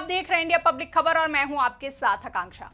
देख रहे हैं इंडिया पब्लिक खबर और मैं हूं आपके साथ आकांक्षा।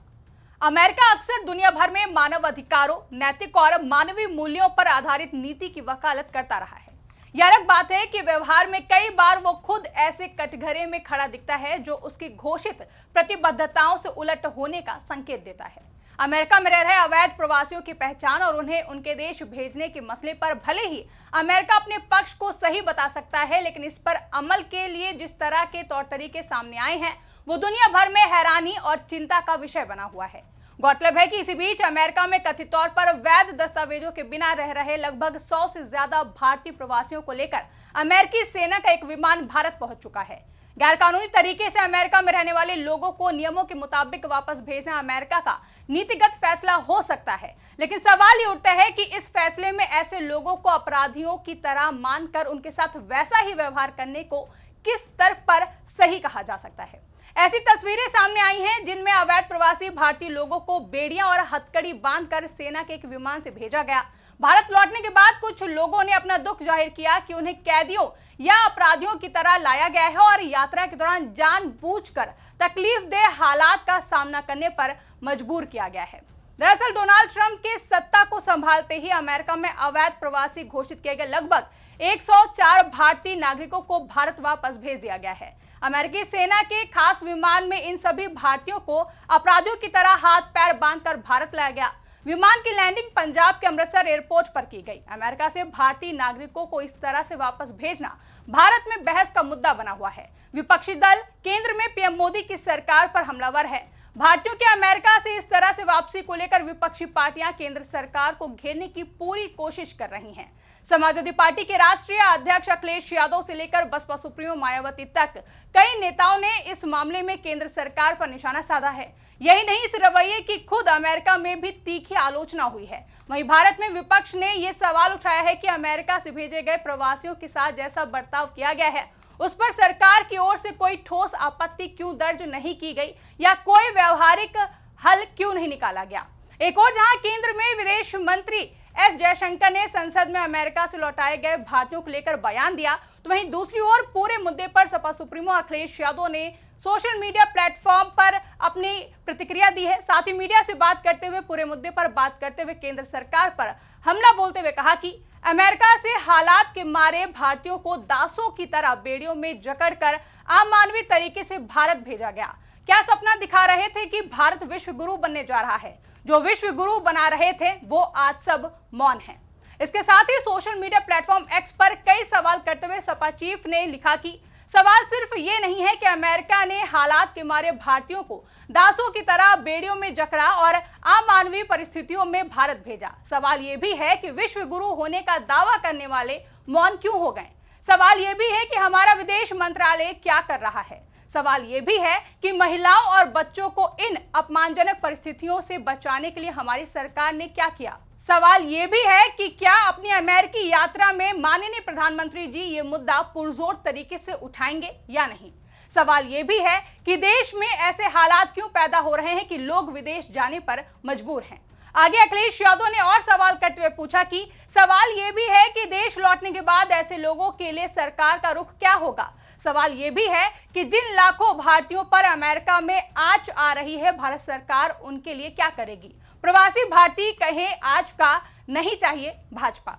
अमेरिका अक्सर दुनिया भर में मानव अधिकारों, नैतिक और मानवीय मूल्यों पर आधारित नीति की वकालत करता रहा है। यह अलग बात है कि व्यवहार में कई बार वो खुद ऐसे कटघरे में खड़ा दिखता है जो उसकी घोषित प्रतिबद्धताओं से उलट होने का संकेत देता है। अमेरिका में रह रहे अवैध प्रवासियों की पहचान और उन्हें उनके देश भेजने के मसले पर भले ही अमेरिका अपने पक्ष को सही बता सकता है, लेकिन इस पर अमल के लिए जिस तरह के तौर तरीके सामने आए हैं वो दुनिया भर में हैरानी और चिंता का विषय बना हुआ है। गौरतलब है कि इसी बीच अमेरिका में कथित तौर पर वैध दस्तावेजों के बिना रह रहे लगभग 100 से ज्यादा भारतीय प्रवासियों को लेकर अमेरिकी सेना का एक विमान भारत पहुंच चुका है। गैरकानूनी तरीके से अमेरिका में रहने वाले लोगों को नियमों के मुताबिक वापस भेजना अमेरिका का नीतिगत फैसला हो सकता है, लेकिन सवाल ये उठता है कि इस फैसले में ऐसे लोगों को अपराधियों की तरह मानकर उनके साथ वैसा ही व्यवहार करने को किस स्तर पर सही कहा जा सकता है। ऐसी तस्वीरें सामने आई हैं जिनमें अवैध प्रवासी भारतीय लोगों को बेड़ियां और हथकड़ी बांधकर सेना के एक विमान से भेजा गया। भारत लौटने के बाद कुछ लोगों ने अपना दुख जाहिर किया कि उन्हें कैदियों या अपराधियों की तरह लाया गया है और यात्रा के दौरान जानबूझकर तकलीफदेह हालात का सामना करने पर मजबूर किया गया है। दरअसल डोनाल्ड ट्रंप के सत्ता को संभालते ही अमेरिका में अवैध प्रवासी घोषित किए गए लगभग 104 भारतीय नागरिकों को भारत वापस भेज दिया गया है। अमेरिकी सेना के खास विमान में इन सभी भारतीयों को अपराधियों की तरह हाथ पैर बांधकर भारत लाया गया। विमान की लैंडिंग पंजाब के अमृतसर एयरपोर्ट पर की गई। अमेरिका से भारतीय नागरिकों को इस तरह से वापस भेजना भारत में बहस का मुद्दा बना हुआ है। विपक्षी दल केंद्र में पीएम मोदी की सरकार पर हमलावर है। भारतीयों के अमेरिका से इस तरह से वापसी को लेकर विपक्षी पार्टियां केंद्र सरकार को घेरने की पूरी कोशिश कर रही हैं। समाजवादी पार्टी के राष्ट्रीय अध्यक्ष अखिलेश यादव से लेकर बसपा सुप्रीमो मायावती तक कई नेताओं ने इस मामले में केंद्र सरकार पर निशाना साधा है। यही नहीं, इस रवैये की खुद अमेरिका में भी तीखी आलोचना हुई है। वहीं भारत में विपक्ष ने यह सवाल उठाया है कि अमेरिका से भेजे गए प्रवासियों के साथ जैसा बर्ताव किया गया है उस पर सरकार की ओर से कोई ठोस आपत्ति क्यों दर्ज नहीं की गई या कोई व्यवहारिक हल क्यों नहीं निकाला गया। एक और जहां केंद्र में विदेश मंत्री एस जयशंकर ने संसद में अमेरिका से लौटाए गए भारतीयों को लेकर बयान दिया, तो वहीं दूसरी ओर पूरे मुद्दे पर सपा सुप्रीमो अखिलेश यादव ने सोशल मीडिया प्लेटफॉर्म पर अपनी प्रतिक्रिया दी है। साथ ही मीडिया से बात करते हुए पूरे मुद्दे पर बात करते हुए केंद्र सरकार पर हमला बोलते हुए कहा कि अमेरिका से हालात के मारे भारतीयों को दासों की तरह बेड़ियों में जकड़कर अमानवीय तरीके से भारत भेजा गया। क्या सपना दिखा रहे थे कि भारत विश्व गुरु बनने जा रहा है? जो विश्व गुरु बना रहे थे वो आज सब मौन है। इसके साथ ही सोशल मीडिया प्लेटफॉर्म एक्स पर कई सवाल करते हुए सपा चीफ ने लिखा कि सवाल सिर्फ ये नहीं है कि अमेरिका ने हालात के मारे भारतीयों को दासों की तरह बेड़ियों में जकड़ा और अमानवीय परिस्थितियों में भारत भेजा। सवाल ये भी है कि विश्व गुरु होने का दावा करने वाले मौन क्यों हो गए। सवाल ये भी है कि हमारा विदेश मंत्रालय क्या कर रहा है। सवाल यह भी है कि महिलाओं और बच्चों को इन अपमानजनक परिस्थितियों से बचाने के लिए हमारी सरकार ने क्या किया। सवाल यह भी है कि क्या अपनी अमेरिकी यात्रा में माननीय प्रधानमंत्री जी ये मुद्दा पुरजोर तरीके से उठाएंगे या नहीं। सवाल यह भी है कि देश में ऐसे हालात क्यों पैदा हो रहे हैं कि लोग विदेश जाने पर मजबूर हैं। आगे अखिलेश यादव ने और सवाल करते हुए पूछा कि सवाल यह भी है कि देश लौटने के बाद ऐसे लोगों के लिए सरकार का रुख क्या होगा। सवाल यह भी है कि जिन लाखों भारतीयों पर अमेरिका में आंच आ रही है, भारत सरकार उनके लिए क्या करेगी। प्रवासी भारतीय कहें आज का नहीं चाहिए भाजपा।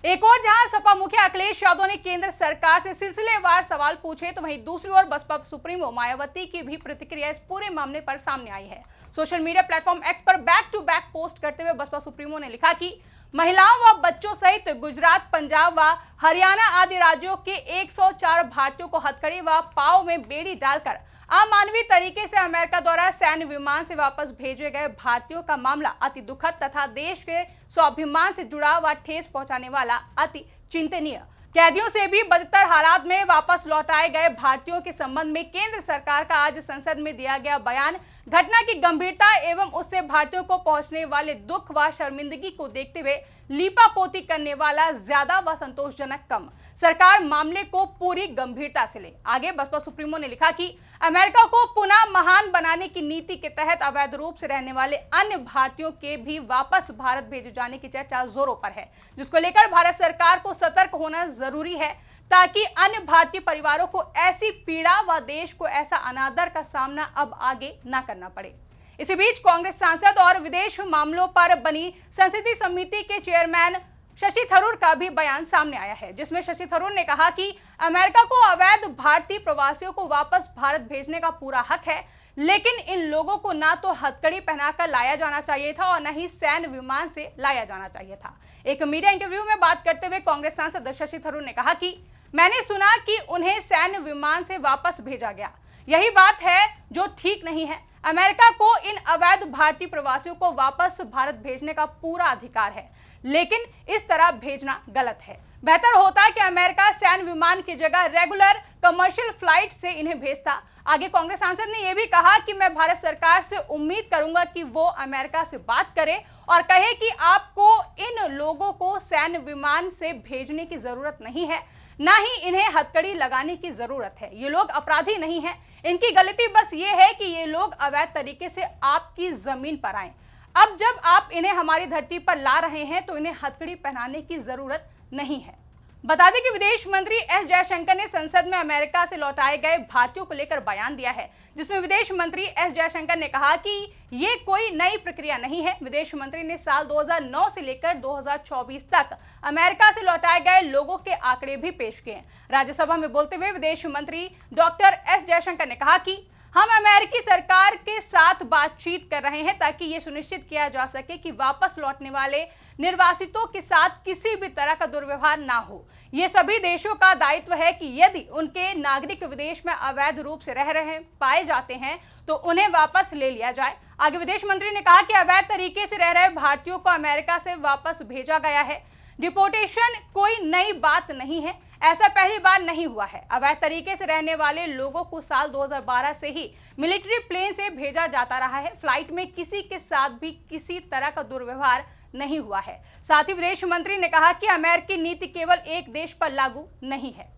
एक और जहां सपा मुखिया अखिलेश यादव ने केंद्र सरकार से सिलसिलेवार सवाल पूछे, तो वहीं दूसरी ओर बसपा सुप्रीमो मायावती की भी प्रतिक्रिया इस पूरे मामले पर सामने आई है। सोशल मीडिया प्लेटफॉर्म एक्स पर बैक टू बैक पोस्ट करते हुए बसपा सुप्रीमो ने लिखा कि महिलाओं व बच्चों सहित गुजरात, पंजाब व हरियाणा आदि राज्यों के 104 भारतीयों को हथकड़ी व पांव में बेड़ी डालकर अमानवीय तरीके से अमेरिका द्वारा सैन्य विमान से वापस भेजे गए भारतीयों का मामला अति दुखद तथा देश के स्वाभिमान से जुड़ा व ठेस पहुंचाने वाला अति चिंतनीय। कैदियों से भी बदतर हालात में वापस लौटाए गए भारतीयों के संबंध में केंद्र सरकार का आज संसद में दिया गया बयान घटना की गंभीरता एवं उससे भारतीयों को पहुंचने वाले दुख व शर्मिंदगी को देखते हुए लीपापोती करने वाला ज्यादा व संतोषजनक कम। सरकार मामले को पूरी गंभीरता से ले। आगे बसपा सुप्रीमो ने लिखा कि अमेरिका को पुनः महान बनाने की नीति के तहत अवैध रूप से रहने वाले अन्य भारतीयों के भी वापस भारत भेजे जाने की चर्चा जोरों पर है, जिसको लेकर भारत सरकार को सतर्क होना जरूरी है। ताकि अन्य भारतीय परिवारों को ऐसी पीड़ा व देश को ऐसा अनादर का सामना अब आगे न करना पड़े। इसी बीच कांग्रेस सांसद और विदेश मामलों पर बनी संसदीय समिति के चेयरमैन शशि थरूर का भी बयान सामने आया है, जिसमें शशि थरूर ने कहा कि अमेरिका को अवैध भारतीय प्रवासियों को वापस भारत भेजने का पूरा हक है, लेकिन इन लोगों को ना तो हथकड़ी पहनाकर लाया जाना चाहिए था और न ही सैन्य विमान से लाया जाना चाहिए था। एक मीडिया इंटरव्यू में बात करते हुए कांग्रेस सांसद शशि थरूर ने कहा कि मैंने सुना कि उन्हें सैन्य विमान से वापस भेजा गया, यही बात है जो ठीक नहीं है। अमेरिका को इन अवैध भारतीय प्रवासियों को वापस भारत भेजने का पूरा अधिकार है, लेकिन इस तरह भेजना गलत है। बेहतर होता कि अमेरिका सैन्य विमान की जगह रेगुलर कमर्शियल फ्लाइट से इन्हें भेजता। आगे कांग्रेस सांसद ने यह भी कहा कि मैं भारत सरकार से उम्मीद करूंगा कि वो अमेरिका से बात करे और कहे कि आपको इन लोगों को सैन्य विमान से भेजने की जरूरत नहीं है, ना ही इन्हें हथकड़ी लगाने की जरूरत है। ये लोग अपराधी नहीं हैं, इनकी गलती बस ये है कि ये लोग अवैध तरीके से आपकी जमीन पर आए। अब जब आप इन्हें हमारी धरती पर ला रहे हैं तो इन्हें हथकड़ी पहनाने की जरूरत नहीं है। बता दें कि विदेश मंत्री एस जयशंकर ने संसद में अमेरिका से लौटाए गए भारतीयों को लेकर बयान दिया है, जिसमें विदेश मंत्री एस जयशंकर ने कहा कि ये कोई नई प्रक्रिया नहीं है। विदेश मंत्री ने साल 2009 से लेकर 2024 तक अमेरिका से लौटाए गए लोगों के आंकड़े भी पेश किए। राज्यसभा में बोलते हुए विदेश मंत्री डॉक्टर एस जयशंकर ने कहा कि हम अमेरिकी सरकार के साथ बातचीत कर रहे हैं ताकि ये सुनिश्चित किया जा सके कि वापस लौटने वाले निर्वासितों के साथ किसी भी तरह का दुर्व्यवहार ना हो। ये सभी देशों का दायित्व है कि यदि उनके नागरिक विदेश में अवैध रूप से रह रहे पाए जाते हैं तो उन्हें वापस ले लिया जाए। आगे विदेश मंत्री ने कहा कि अवैध तरीके से रह रहे भारतीयों को अमेरिका से वापस भेजा गया है। डिपोर्टेशन कोई नई बात नहीं है, ऐसा पहली बार नहीं हुआ है। अवैध तरीके से रहने वाले लोगों को साल 2012 से ही मिलिट्री प्लेन से भेजा जाता रहा है। फ्लाइट में किसी के साथ भी किसी तरह का दुर्व्यवहार नहीं हुआ है। साथ ही विदेश मंत्री ने कहा कि अमेरिकी नीति केवल एक देश पर लागू नहीं है।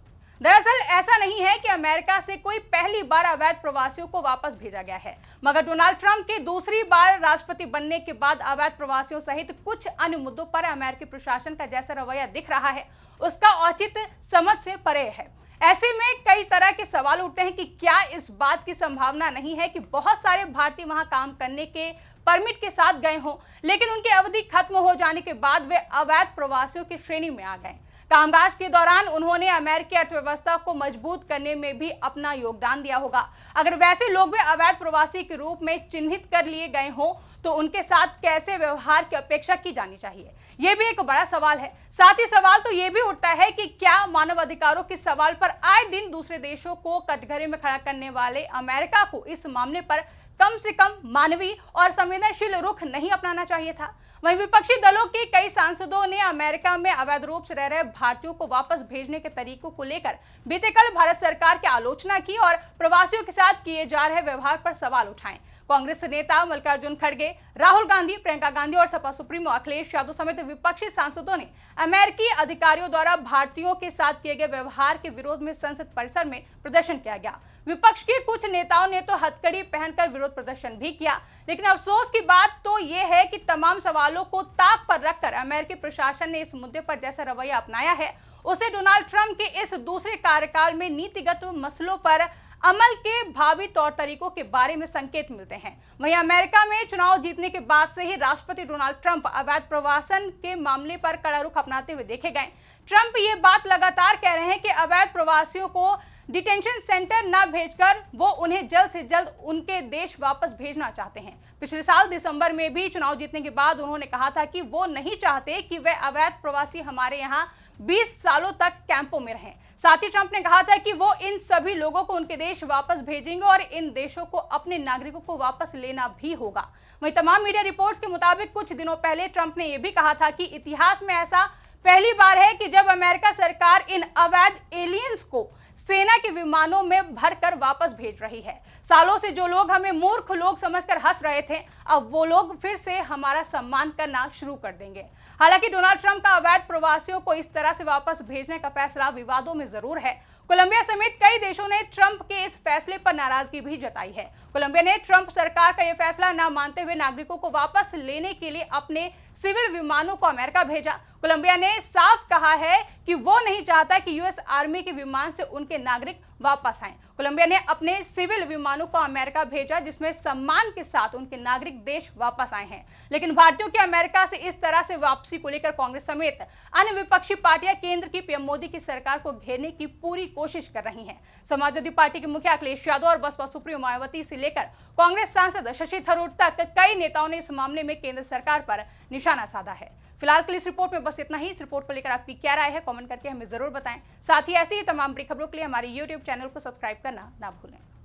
दरअसल ऐसा नहीं है कि अमेरिका से कोई पहली बार अवैध प्रवासियों को वापस भेजा गया है, मगर डोनाल्ड ट्रंप के दूसरी बार राष्ट्रपति बनने के बाद अवैध प्रवासियों सहित कुछ अन्य मुद्दों पर अमेरिकी प्रशासन का जैसा रवैया दिख रहा है उसका औचित्य समझ से परे है। ऐसे में कई तरह के सवाल उठते हैं कि क्या इस बात की संभावना नहीं है कि बहुत सारे भारतीय वहां काम करने के परमिट के साथ गए हों, लेकिन उनकी अवधि खत्म हो जाने के बाद वे अवैध प्रवासियों की श्रेणी में आ गए। कामकाज के दौरान उन्होंने अमेरिकी अर्थव्यवस्था को मजबूत करने में भी अपना योगदान दिया होगा। अगर वैसे लोग भी अवैध प्रवासी के रूप में चिन्हित कर लिए गए हों तो उनके साथ कैसे व्यवहार की अपेक्षा की जानी चाहिए, यह भी एक बड़ा सवाल है। साथ ही सवाल तो यह भी उठता है कि क्या मानवाधिकारों के सवाल पर आए दिन दूसरे देशों को कटघरे में खड़ा करने वाले अमेरिका को इस मामले पर कम से कम मानवीय और संवेदनशील रुख नहीं अपनाना चाहिए था। वहीं विपक्षी दलों के कई सांसदों ने अमेरिका में अवैध रूप से रह रहे भारतीयों को वापस भेजने के तरीकों को लेकर बीते कल भारत सरकार की आलोचना की और प्रवासियों के साथ किए जा रहे व्यवहार पर सवाल उठाए। कांग्रेस नेता मल्लिकार्जुन खड़गे, राहुल गांधी, प्रियंका गांधी और सपा सुप्रीमो अखिलेश यादव समेत विपक्षी सांसदों ने अमेरिकी अधिकारियों द्वारा भारतीयों के साथ किए गए व्यवहार के विरोध में संसद परिसर में प्रदर्शन किया गया। विपक्ष के कुछ नेताओं ने तो हथकड़ी पहनकर विरोध प्रदर्शन भी किया, लेकिन अफसोस की बात तो यह है कि तमाम सवालों को ताक पर रखकर अमेरिकी प्रशासन ने इस मुद्दे पर जैसा रवैया अपनाया है उसे डोनाल्ड ट्रंप के इस दूसरे कार्यकाल में नीतिगत मसलों पर अमल के भावी तौर तरीकों के बारे में संकेत मिलते हैं। वहीं अमेरिका में चुनाव जीतने के बाद से ही राष्ट्रपति डोनाल्ड ट्रंप अवैध प्रवासन के मामले पर कड़ा रुख अपनाते हुए देखे गए। ट्रंप ये बात लगातार कह रहे हैं कि अवैध प्रवासियों को डिटेंशन सेंटर न भेजकर वो उन्हें जल्द से जल्द उनके देश वापस भेजना चाहते हैं। पिछले साल दिसंबर में भी चुनाव जीतने के बाद उन्होंने कहा था कि वो नहीं चाहते कि वे अवैध प्रवासी हमारे यहाँ 20 सालों तक कैंपों में रहें। साथ ही ट्रंप ने कहा था कि वो इन सभी लोगों को उनके देश वापस भेजेंगे और इन देशों को अपने नागरिकों को वापस लेना भी होगा। वहीं तमाम मीडिया रिपोर्ट्स के मुताबिक कुछ दिनों पहले ट्रंप ने यह भी कहा था कि इतिहास में ऐसा पहली बार है कि जब अमेरिका सरकार इन अवैध एलियंस को सेना के विमानों में भरकर वापस भेज रही है। सालों से जो लोग हमें मूर्ख लोग समझकर हंस रहे थे, अब वो लोग फिर से हमारा सम्मान करना शुरू कर देंगे। हालांकि डोनाल्ड ट्रंप का अवैध प्रवासियों को इस तरह से वापस भेजने का फैसला विवादों में जरूर है। कोलंबिया समेत कई देशों ने ट्रंप के इस फैसले पर नाराजगी भी जताई है। कोलंबिया ने ट्रंप सरकार का यह फैसला न मानते हुए नागरिकों को वापस लेने के लिए अपने सिविल विमानों को अमेरिका भेजा। कोलंबिया ने साफ कहा है कि वो नहीं चाहता कि यूएस आर्मी के विमान से उनके नागरिक वापस आएं। कोलंबिया ने अपने सिविल विमानों को अमेरिका भेजा, जिसमें सम्मान के साथ उनके नागरिक देश वापस आए हैं। लेकिन भारतीयों की अमेरिका से इस तरह से वापसी को लेकर कांग्रेस समेत अन्य विपक्षी पार्टियां केंद्र की पीएम मोदी की सरकार को घेरने की पूरी कोशिश कर रही हैं। समाजवादी पार्टी के मुखिया अखिलेश यादव और बसपा सुप्रीमो मायावती से लेकर कांग्रेस सांसद शशि थरूर तक कई नेताओं ने इस मामले में केंद्र सरकार पर निशाना साधा है। फिलहाल के लिए इस रिपोर्ट में बस इतना ही। इस रिपोर्ट को लेकर आपकी क्या राय है, कमेंट करके हमें जरूर बताएं। साथ ही ऐसी ही तमाम बड़ी खबरों के लिए हमारे YouTube चैनल को सब्सक्राइब करना ना भूलें।